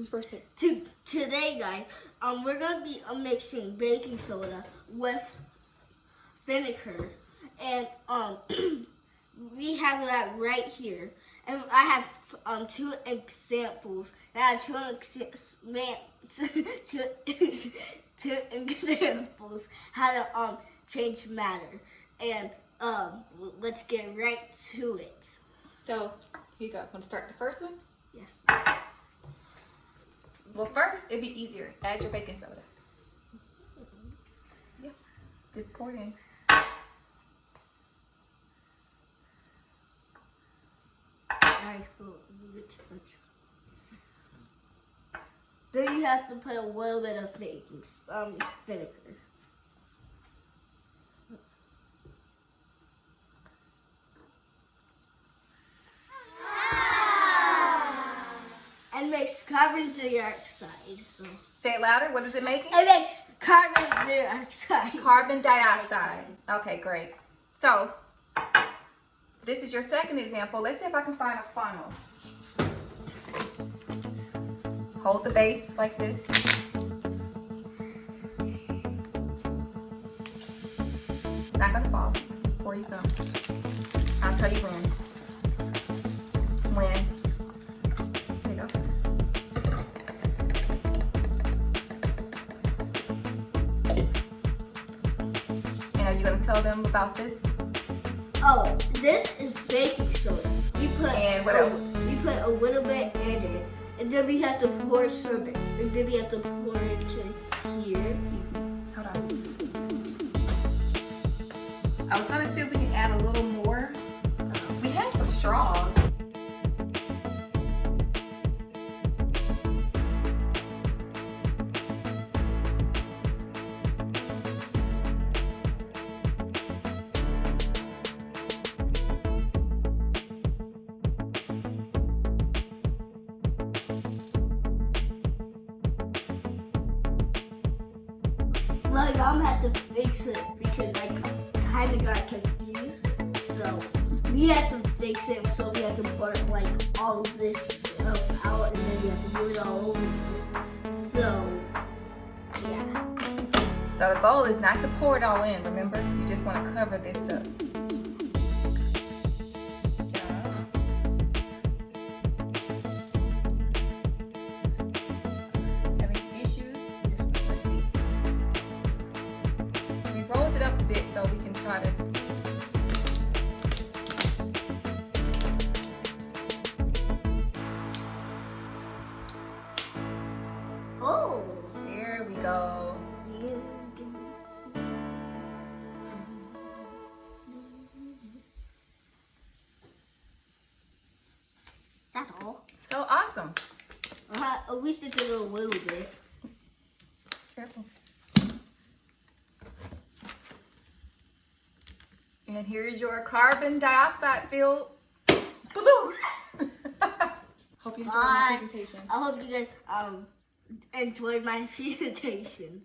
First thing. Today, guys, we're gonna be mixing baking soda with vinegar, and we have that right here. And I have two examples. And I have two examples how to change matter. And let's get right to it. So here you go. Want to start the first one? Yes. Well, first it'd be easier. Add your baking soda. Yeah. Just pour it in. Nice little rich punch. Then you have to put a little bit of vinegar. And makes carbon dioxide. So. Say it louder. What is it making? It makes carbon dioxide. Carbon dioxide. Okay, great. So this is your second example. Let's see if I can find a funnel. Hold the base like this. It's not gonna fall. Just pour you some. I'll tell you when. When. There you go. And are you gonna tell them about this? Oh, this is baking soda. You put And what else? You put a little bit in it, and then we have to pour some, and then we have to pour it to here. Hold on. I was gonna see if we can add a little more. We have some straws. My mom had to fix it because I kind of got confused. So we had to fix it. So we had to pour like all of this out, and then we have to do it all over again. So yeah. So the goal is not to pour it all in, remember? You just want to cover this up. Good job. Having issues? Let's see. We rolled it up a bit so we can try to. Oh. There we go. Is that all? So awesome. At least it did a little bit. Careful. And here's your carbon dioxide filled balloon. Hope you enjoyed my presentation. I hope you guys enjoyed my presentation.